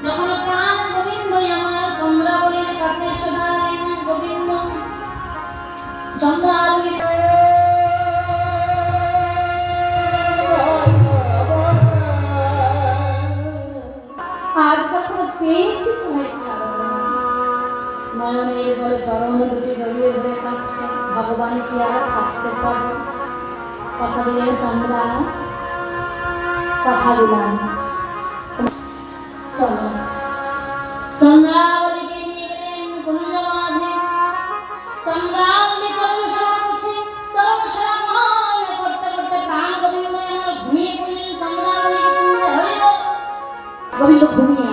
যখন প্রাণ গোবিন্দ আমার চন্দ্রাবলীর কাছে এসে দাঁড়ালেন, গোবিন্দ চন্দ্রাবলী আজ যখন পেয়েছি তোমায় ছাড়ব না, নয়নের জলে চরণ দুটি জড়িয়ে ধরে কাছে ভগবান কি আর থাকতে পারবে? কথা দিলেন চন্দ্রা, কথা দিলাম, চলো। চন্দ্রাবলীকে নিয়ে গেলেন কুঞ্জ মাঝে, চন্দ্রাবলী চরণ সেবা করছে, চরণ সেবা মহানে করতে করতে প্রাণ গোবিন্দ আমার ঘুমিয়ে পড়লেন। চন্দ্রাবলী গোবিন্দ ঘুমিয়ে